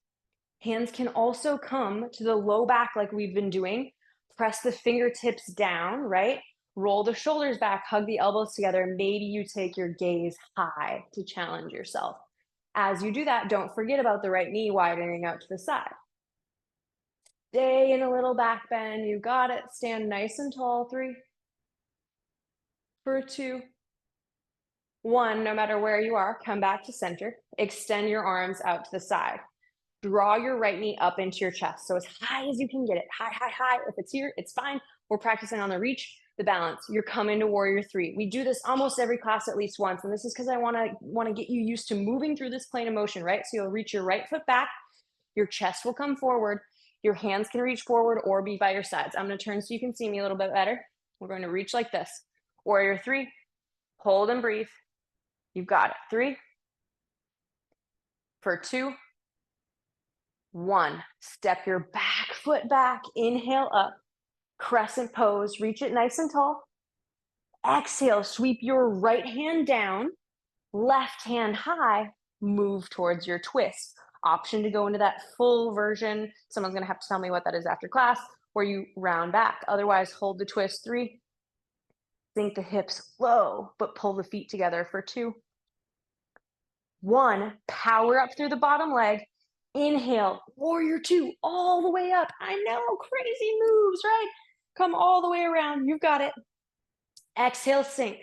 Hands can also come to the low back like we've been doing. Press the fingertips down, right? Roll the shoulders back, hug the elbows together. Maybe you take your gaze high to challenge yourself. As you do that, don't forget about the right knee widening out to the side. Stay in a little back bend. You got it. Stand nice and tall. 3, for 2, 1. No matter where you are, come back to center. Extend your arms out to the side. Draw your right knee up into your chest. So as high as you can get it. High, high, high. If it's here, it's fine. We're practicing on the reach, the balance. You're coming to warrior 3. We do this almost every class at least once. And this is because I want to get you used to moving through this plane of motion, right? So you'll reach your right foot back. Your chest will come forward. Your hands can reach forward or be by your sides. I'm going to turn so you can see me a little bit better. We're going to reach like this. Warrior 3. Hold and breathe. You've got it. 3, for 2, 1. Step your back foot back. Inhale up. Crescent pose. Reach it nice and tall. Exhale, sweep your right hand down, left hand high, move towards your twist. Option to go into that full version. Someone's going to have to tell me what that is after class, where you round back. Otherwise, hold the twist. 3, sink the hips low, but pull the feet together for 2, 1. Power up through the bottom leg. Inhale, warrior 2, all the way up. I know, crazy moves, right? Come all the way around. You've got it. Exhale, sink.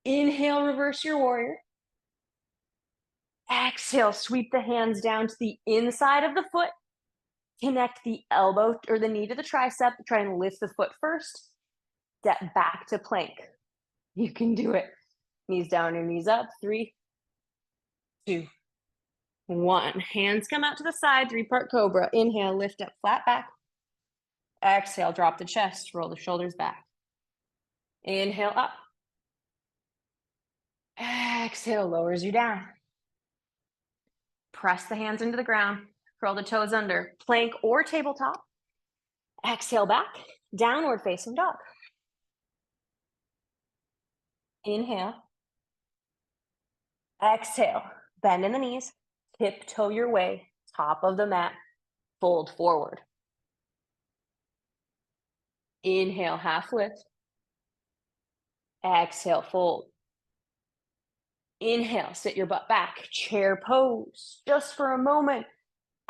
Inhale, reverse your warrior. Exhale, sweep the hands down to the inside of the foot. Connect the elbow or the knee to the tricep. Try and lift the foot first. Step back to plank. You can do it. Knees down or knees up. 3, 2, 1. Hands come out to the side. 3-part cobra. Inhale, lift up, flat back. Exhale, drop the chest. Roll the shoulders back. Inhale, up. Exhale, lowers you down. Press the hands into the ground. Curl the toes under. Plank or tabletop. Exhale back. Downward facing dog. Inhale. Exhale. Bend in the knees. Tiptoe your way. Top of the mat. Fold forward. Inhale, half lift. Exhale, fold. Inhale, sit your butt back. Chair pose. Just for a moment.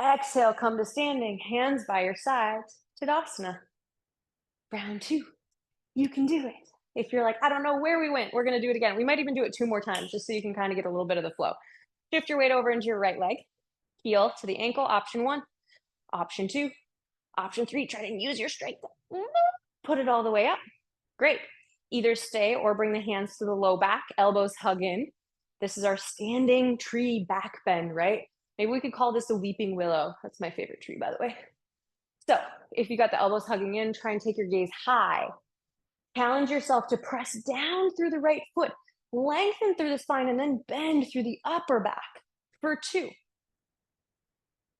Exhale, come to standing. Hands by your sides. Tadasana. Round 2. You can do it. If you're like, I don't know where we went, we're going to do it again. We might even do it 2 more times just so you can kind of get a little bit of the flow. Shift your weight over into your right leg. Heel to the ankle. Option 1. Option 2. Option 3. Try to use your strength. Put it all the way up. Great. Either stay or bring the hands to the low back. Elbows hug in. This is our standing tree back bend, right? Maybe we could call this a weeping willow. That's my favorite tree, by the way. So if you got the elbows hugging in, try and take your gaze high. Challenge yourself to press down through the right foot, lengthen through the spine, and then bend through the upper back for 2.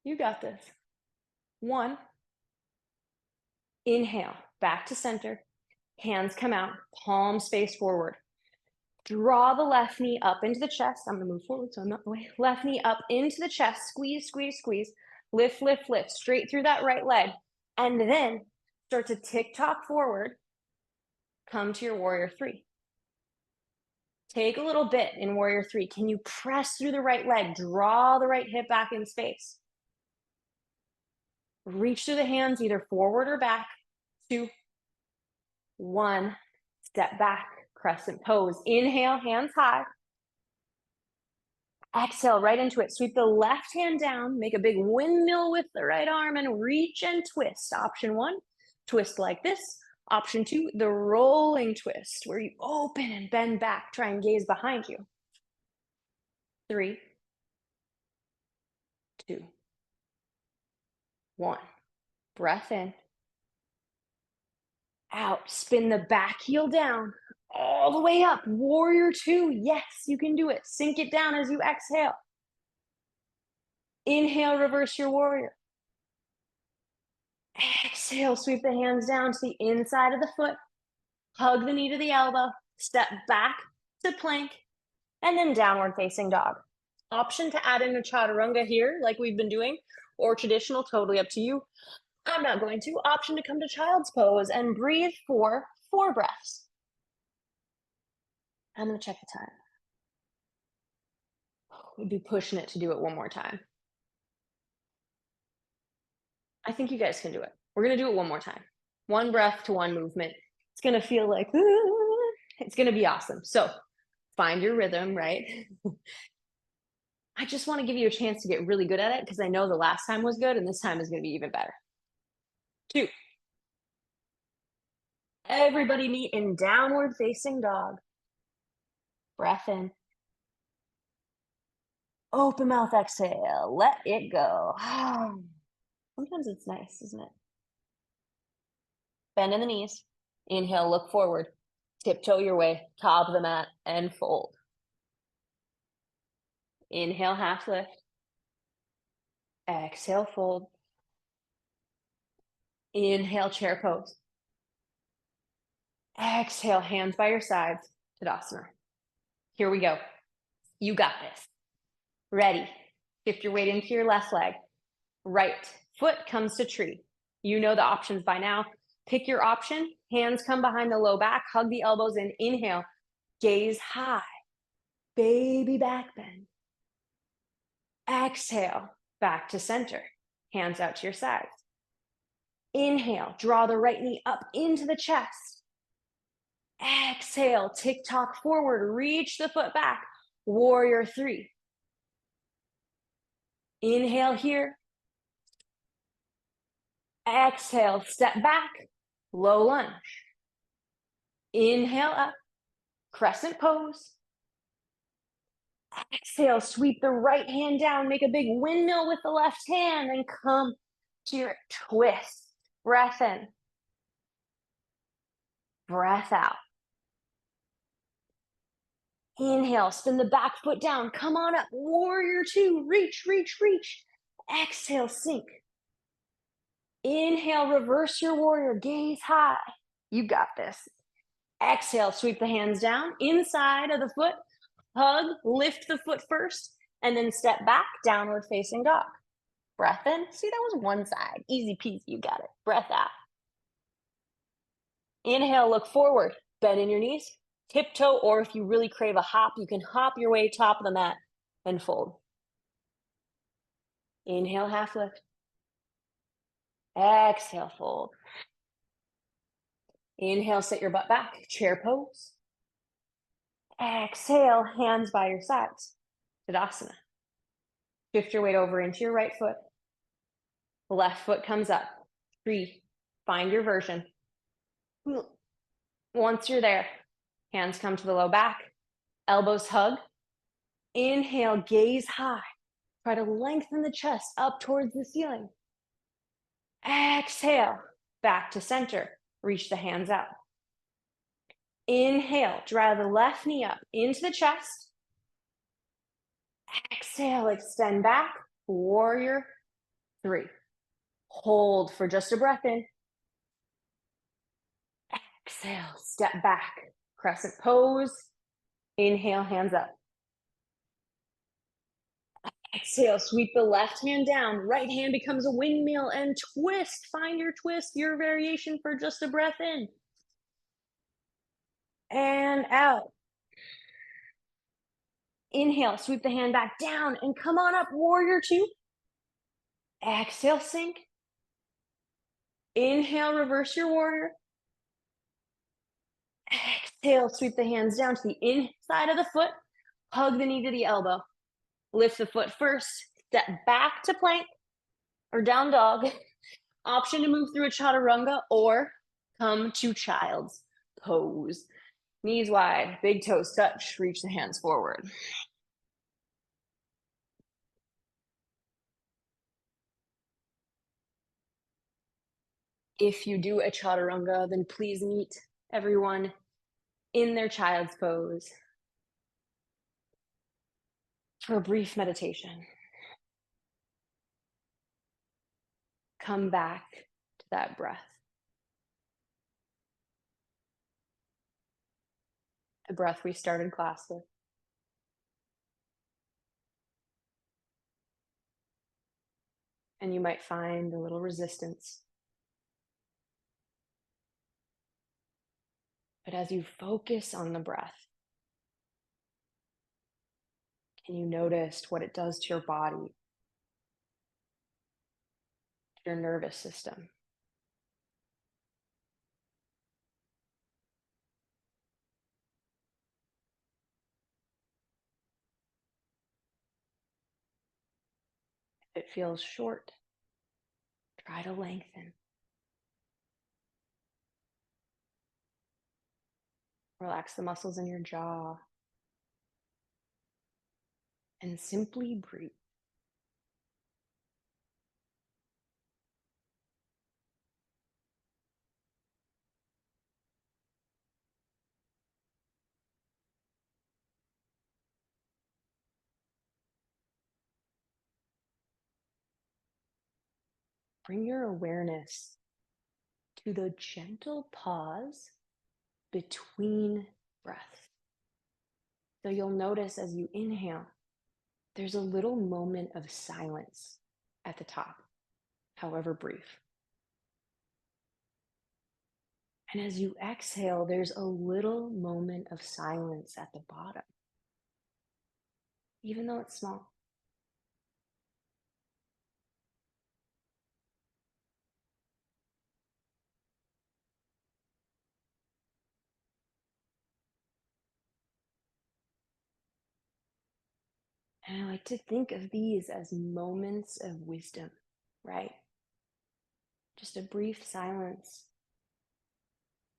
You got this. 1. Inhale, back to center. Hands come out, palms face forward. Draw the left knee up into the chest. I'm going to move forward so I'm not in the way. Left knee up into the chest. Squeeze, squeeze, squeeze. Lift, lift, lift. Straight through that right leg. And then start to tick-tock forward. Come to your warrior 3. Take a little bit in warrior 3. Can you press through the right leg? Draw the right hip back in space. Reach through the hands either forward or back. 2, 1. Step back. Crescent pose. Inhale, hands high. Exhale, right into it. Sweep the left hand down. Make a big windmill with the right arm and reach and twist. Option 1, twist like this. Option 2, the rolling twist, where you open and bend back. Try and gaze behind you. 3, 2, 1. Breath in. Out. Spin the back heel down. All the way up. Warrior 2. Yes, you can do it. Sink it down as you exhale. Inhale, reverse your warrior. Exhale, sweep the hands down to the inside of the foot. Hug the knee to the elbow. Step back to plank. And then downward facing dog. Option to add in a chaturanga here, like we've been doing, or traditional, totally up to you. I'm not going to. Option to come to child's pose and breathe for 4 breaths. I'm going to check the time. We'd be pushing it to do it one more time. I think you guys can do it. We're going to do it one more time. 1 breath to 1 movement. It's going to feel like, it's going to be awesome. So find your rhythm, right? I just want to give you a chance to get really good at it because I know the last time was good and this time is going to be even better. 2. Everybody meet in downward facing dog. Breath in. Open mouth exhale. Let it go. Sometimes it's nice, isn't it? Bend in the knees. Inhale, look forward. Tiptoe your way, top of the mat, and fold. Inhale, half lift. Exhale, fold. Inhale, chair pose. Exhale, hands by your sides, Tadasana. Here we go. You got this. Ready. Shift your weight into your left leg. Right foot comes to tree. You know the options by now. Pick your option. Hands come behind the low back. Hug the elbows in. Inhale. Gaze high. Baby back bend. Exhale. Back to center. Hands out to your sides. Inhale. Draw the right knee up into the chest. Exhale. Tick-tock forward. Reach the foot back. Warrior three. Inhale here. Exhale, step back, low lunge. Inhale up, crescent pose. Exhale, sweep the right hand down, make a big windmill with the left hand, and come to your twist. Breath in, breath out. Inhale, spin the back foot down, come on up, warrior two, reach, reach, reach. Exhale, sink. Inhale, reverse your warrior, gaze high. You got this. Exhale, sweep the hands down, inside of the foot, hug, lift the foot first, and then step back, downward facing dog. Breath in. See, that was one side. Easy peasy, you got it. Breath out. Inhale, look forward, bend in your knees, tiptoe, or if you really crave a hop, you can hop your way top of the mat and fold. Inhale, half lift. Exhale, fold. Inhale, sit your butt back, chair pose. Exhale, hands by your sides, Tadasana. Shift your weight over into your right foot. Left foot comes up. Tree. Find your version. Once you're there, hands come to the low back. Elbows hug. Inhale, gaze high. Try to lengthen the chest up towards the ceiling. Exhale, back to center. Reach the hands out. Inhale, drive the left knee up into the chest. Exhale, extend back. Warrior three. Hold for just a breath in. Exhale, step back. Crescent pose. Inhale, hands up. Exhale, sweep the left hand down. Right hand becomes a windmill and twist. Find your twist, your variation for just a breath in. And out. Inhale, sweep the hand back down and come on up, warrior two. Exhale, sink. Inhale, reverse your warrior. Exhale, sweep the hands down to the inside of the foot. Hug the knee to the elbow. Lift the foot first. Step back to plank or down dog. Option to move through a chaturanga or come to child's pose. Knees wide, big toes touch, reach the hands forward. If you do a chaturanga, then please meet everyone in their child's pose for a brief meditation. Come back to that breath. The breath we started class with. And you might find a little resistance. But as you focus on the breath, can you notice what it does to your body, to your nervous system? If it feels short, try to lengthen. Relax the muscles in your jaw and simply breathe. Bring your awareness to the gentle pause between breaths. So you'll notice as you inhale, there's a little moment of silence at the top, however brief. And as you exhale, there's a little moment of silence at the bottom, even though it's small. And I like to think of these as moments of wisdom, right? Just a brief silence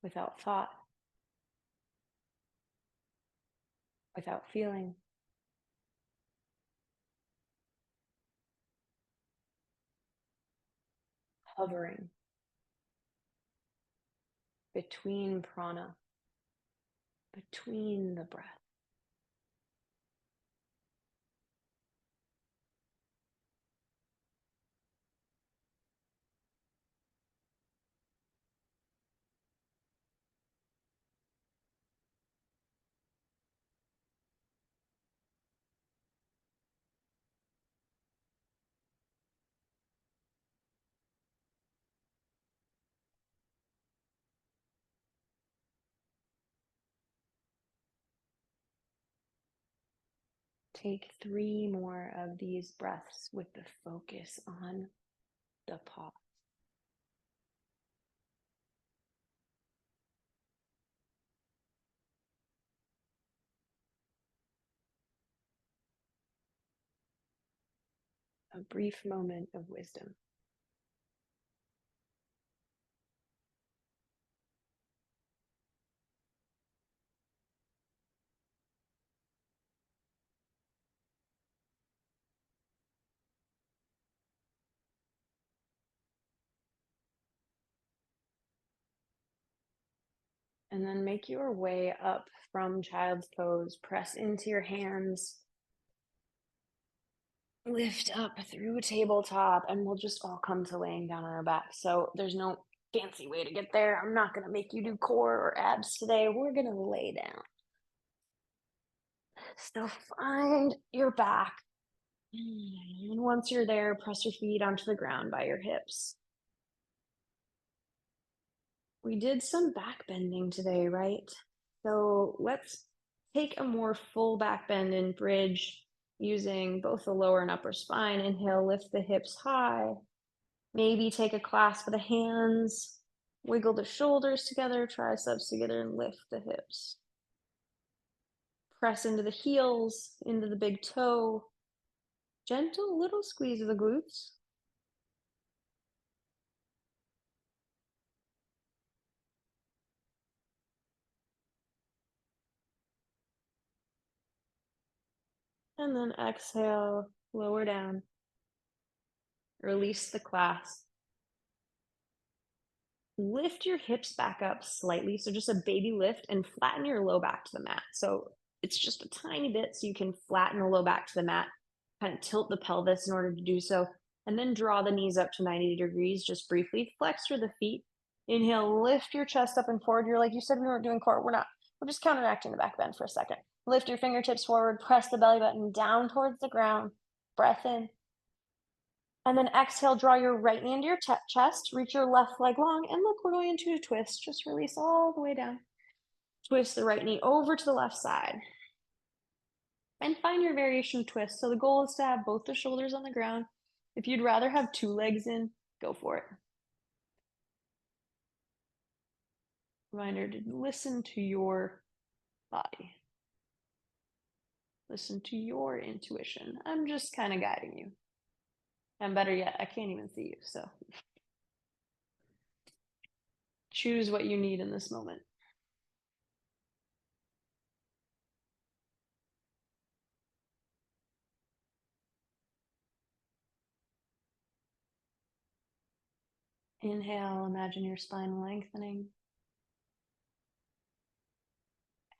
without thought, without feeling, hovering between prana, between the breath. Take 3 more of these breaths with the focus on the pause. A brief moment of wisdom. And then make your way up from child's pose. Press into your hands. Lift up through tabletop, and we'll just all come to laying down on our back. So there's no fancy way to get there. I'm not going to make you do core or abs today. We're going to lay down. So find your back. And once you're there, press your feet onto the ground by your hips. We did some back bending today, right? So let's take a more full back bend and bridge using both the lower and upper spine. Inhale, lift the hips high. Maybe take a clasp of the hands, wiggle the shoulders together, triceps together, and lift the hips. Press into the heels, into the big toe. Gentle little squeeze of the glutes. And then exhale, lower down. Release the clasp. Lift your hips back up slightly. So just a baby lift and flatten your low back to the mat. So it's just a tiny bit so you can flatten the low back to the mat, kind of tilt the pelvis in order to do so. And then draw the knees up to 90 degrees, just briefly. Flex through the feet. Inhale, lift your chest up and forward. You're like, you said we weren't doing core. We're not. We're just counteracting the back bend for a second. Lift your fingertips forward, press the belly button down towards the ground. Breath in. And then exhale, draw your right knee into your chest, reach your left leg long, and look, we're going into a twist. Just release all the way down. Twist the right knee over to the left side. And find your variation twist. So the goal is to have both the shoulders on the ground. If you'd rather have 2 legs in, go for it. Reminder to listen to your body. Listen to your intuition. I'm just kind of guiding you. And better yet, I can't even see you, so choose what you need in this moment. Inhale, imagine your spine lengthening.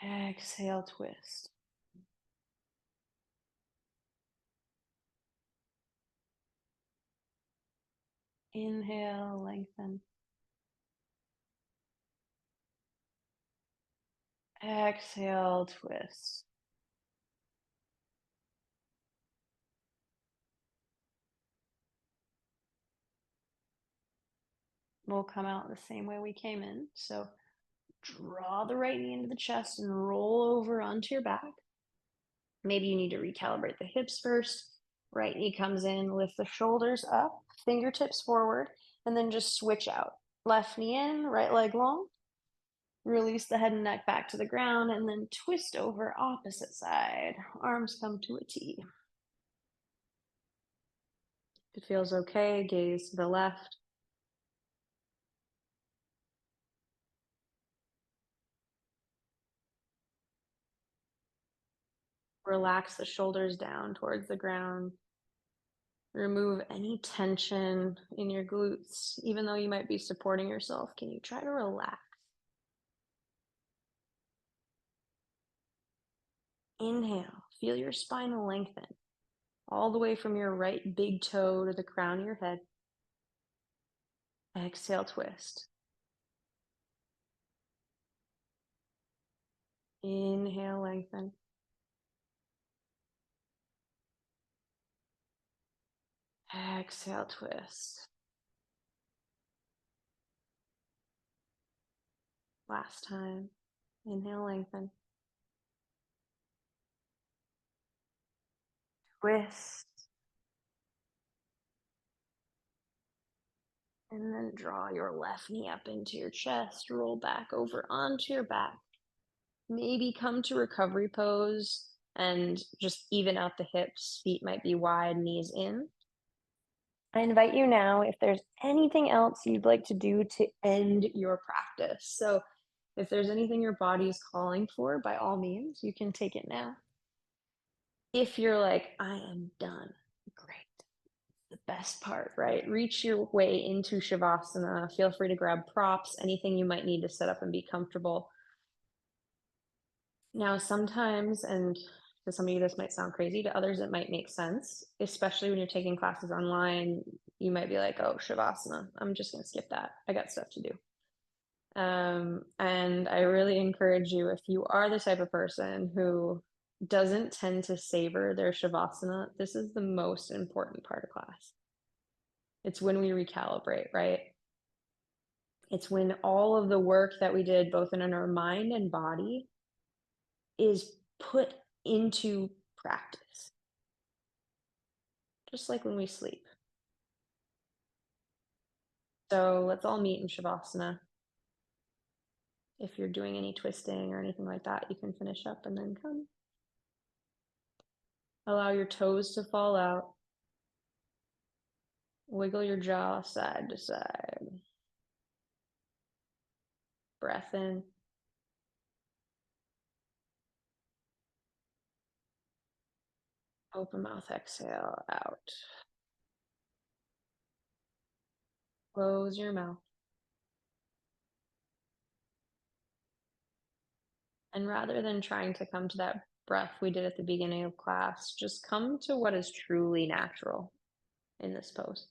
Exhale, twist. Inhale, lengthen. Exhale, twist. We'll come out the same way we came in. So draw the right knee into the chest and roll over onto your back. Maybe you need to recalibrate the hips first. Right knee comes in, lift the shoulders up, fingertips forward, and then just switch out. Left knee in, right leg long. Release the head and neck back to the ground, and then twist over opposite side. Arms come to a T. If it feels okay, gaze to the left. Relax the shoulders down towards the ground. Remove any tension in your glutes. Even though you might be supporting yourself, can you try to relax? Inhale, feel your spine lengthen all the way from your right big toe to the crown of your head. Exhale, twist. Inhale, lengthen. Exhale, twist. Last time. Inhale, lengthen. Twist. And then draw your left knee up into your chest. Roll back over onto your back. Maybe come to recovery pose and just even out the hips. Feet might be wide, knees in. I invite you now, if there's anything else you'd like to do to end your practice. So if there's anything your body is calling for, by all means, you can take it now. If you're like, I am done, great. The best part, right? Reach your way into Shavasana. Feel free to grab props, anything you might need to set up and be comfortable. Now, sometimes, and to some of you, this might sound crazy, to others, it might make sense, especially when you're taking classes online. You might be like, oh, Shavasana, I'm just going to skip that. I got stuff to do. And I really encourage you, if you are the type of person who doesn't tend to savor their Shavasana, this is the most important part of class. It's when we recalibrate, right? It's when all of the work that we did, both in our mind and body, is put into practice. Just like when we sleep. So let's all meet in Shavasana. If you're doing any twisting or anything like that, you can finish up and then come. Allow your toes to fall out. Wiggle your jaw side to side. Breath in. Open mouth, exhale out. Close your mouth. And rather than trying to come to that breath we did at the beginning of class, just come to what is truly natural in this pose.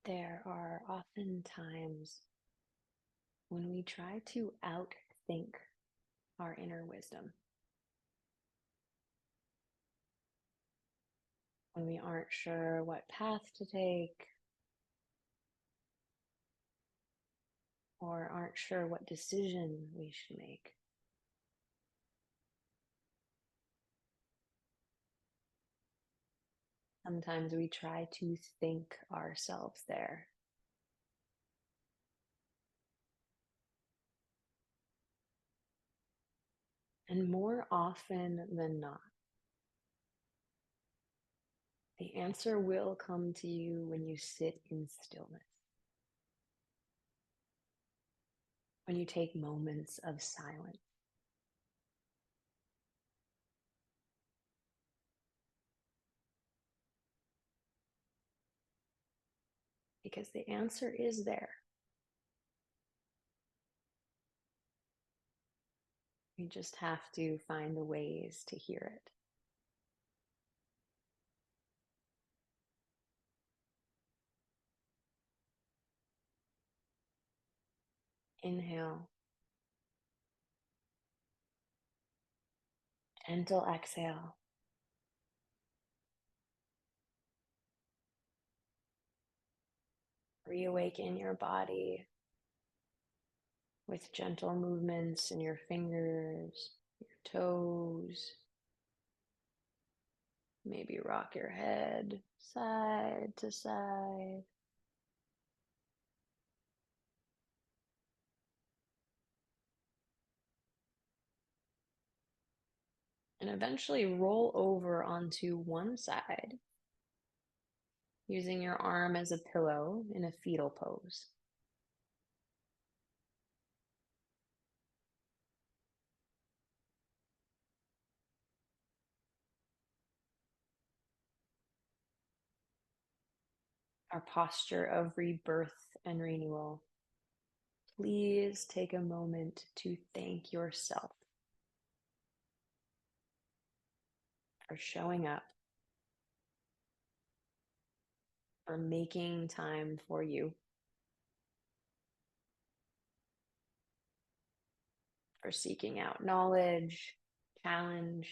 There are often times when we try to outthink our inner wisdom, when we aren't sure what path to take or aren't sure what decision we should make. Sometimes we try to think ourselves there. And more often than not, the answer will come to you when you sit in stillness, when you take moments of silence. Because the answer is there. We just have to find the ways to hear it. Inhale, gentle exhale. Reawaken your body with gentle movements in your fingers, your toes. Maybe rock your head side to side. And eventually roll over onto one side, using your arm as a pillow in a fetal pose. Our posture of rebirth and renewal. Please take a moment to thank yourself for showing up, for making time for you, for seeking out knowledge, challenge,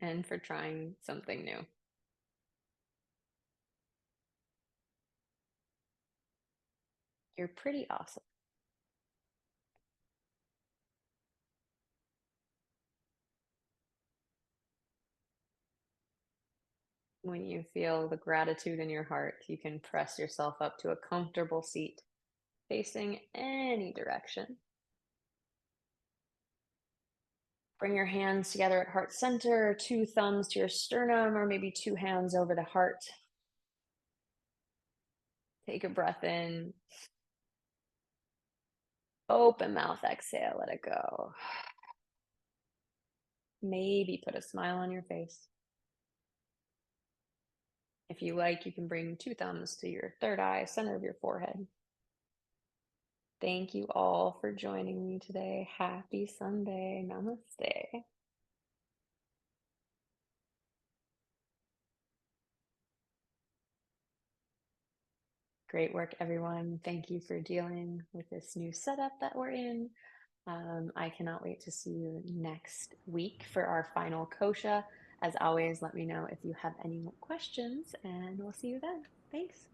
and for trying something new. You're pretty awesome. When you feel the gratitude in your heart, you can press yourself up to a comfortable seat facing any direction. Bring your hands together at heart center, two thumbs to your sternum, or maybe two hands over the heart. Take a breath in. Open mouth, exhale, let it go. Maybe put a smile on your face. If you like, you can bring two thumbs to your third eye, center of your forehead. Thank you all for joining me today. Happy Sunday. Namaste. Great work, everyone. Thank you for dealing with this new setup that we're in. I cannot wait to see you next week for our final Kosha. As always, let me know if you have any questions, and we'll see you then. Thanks.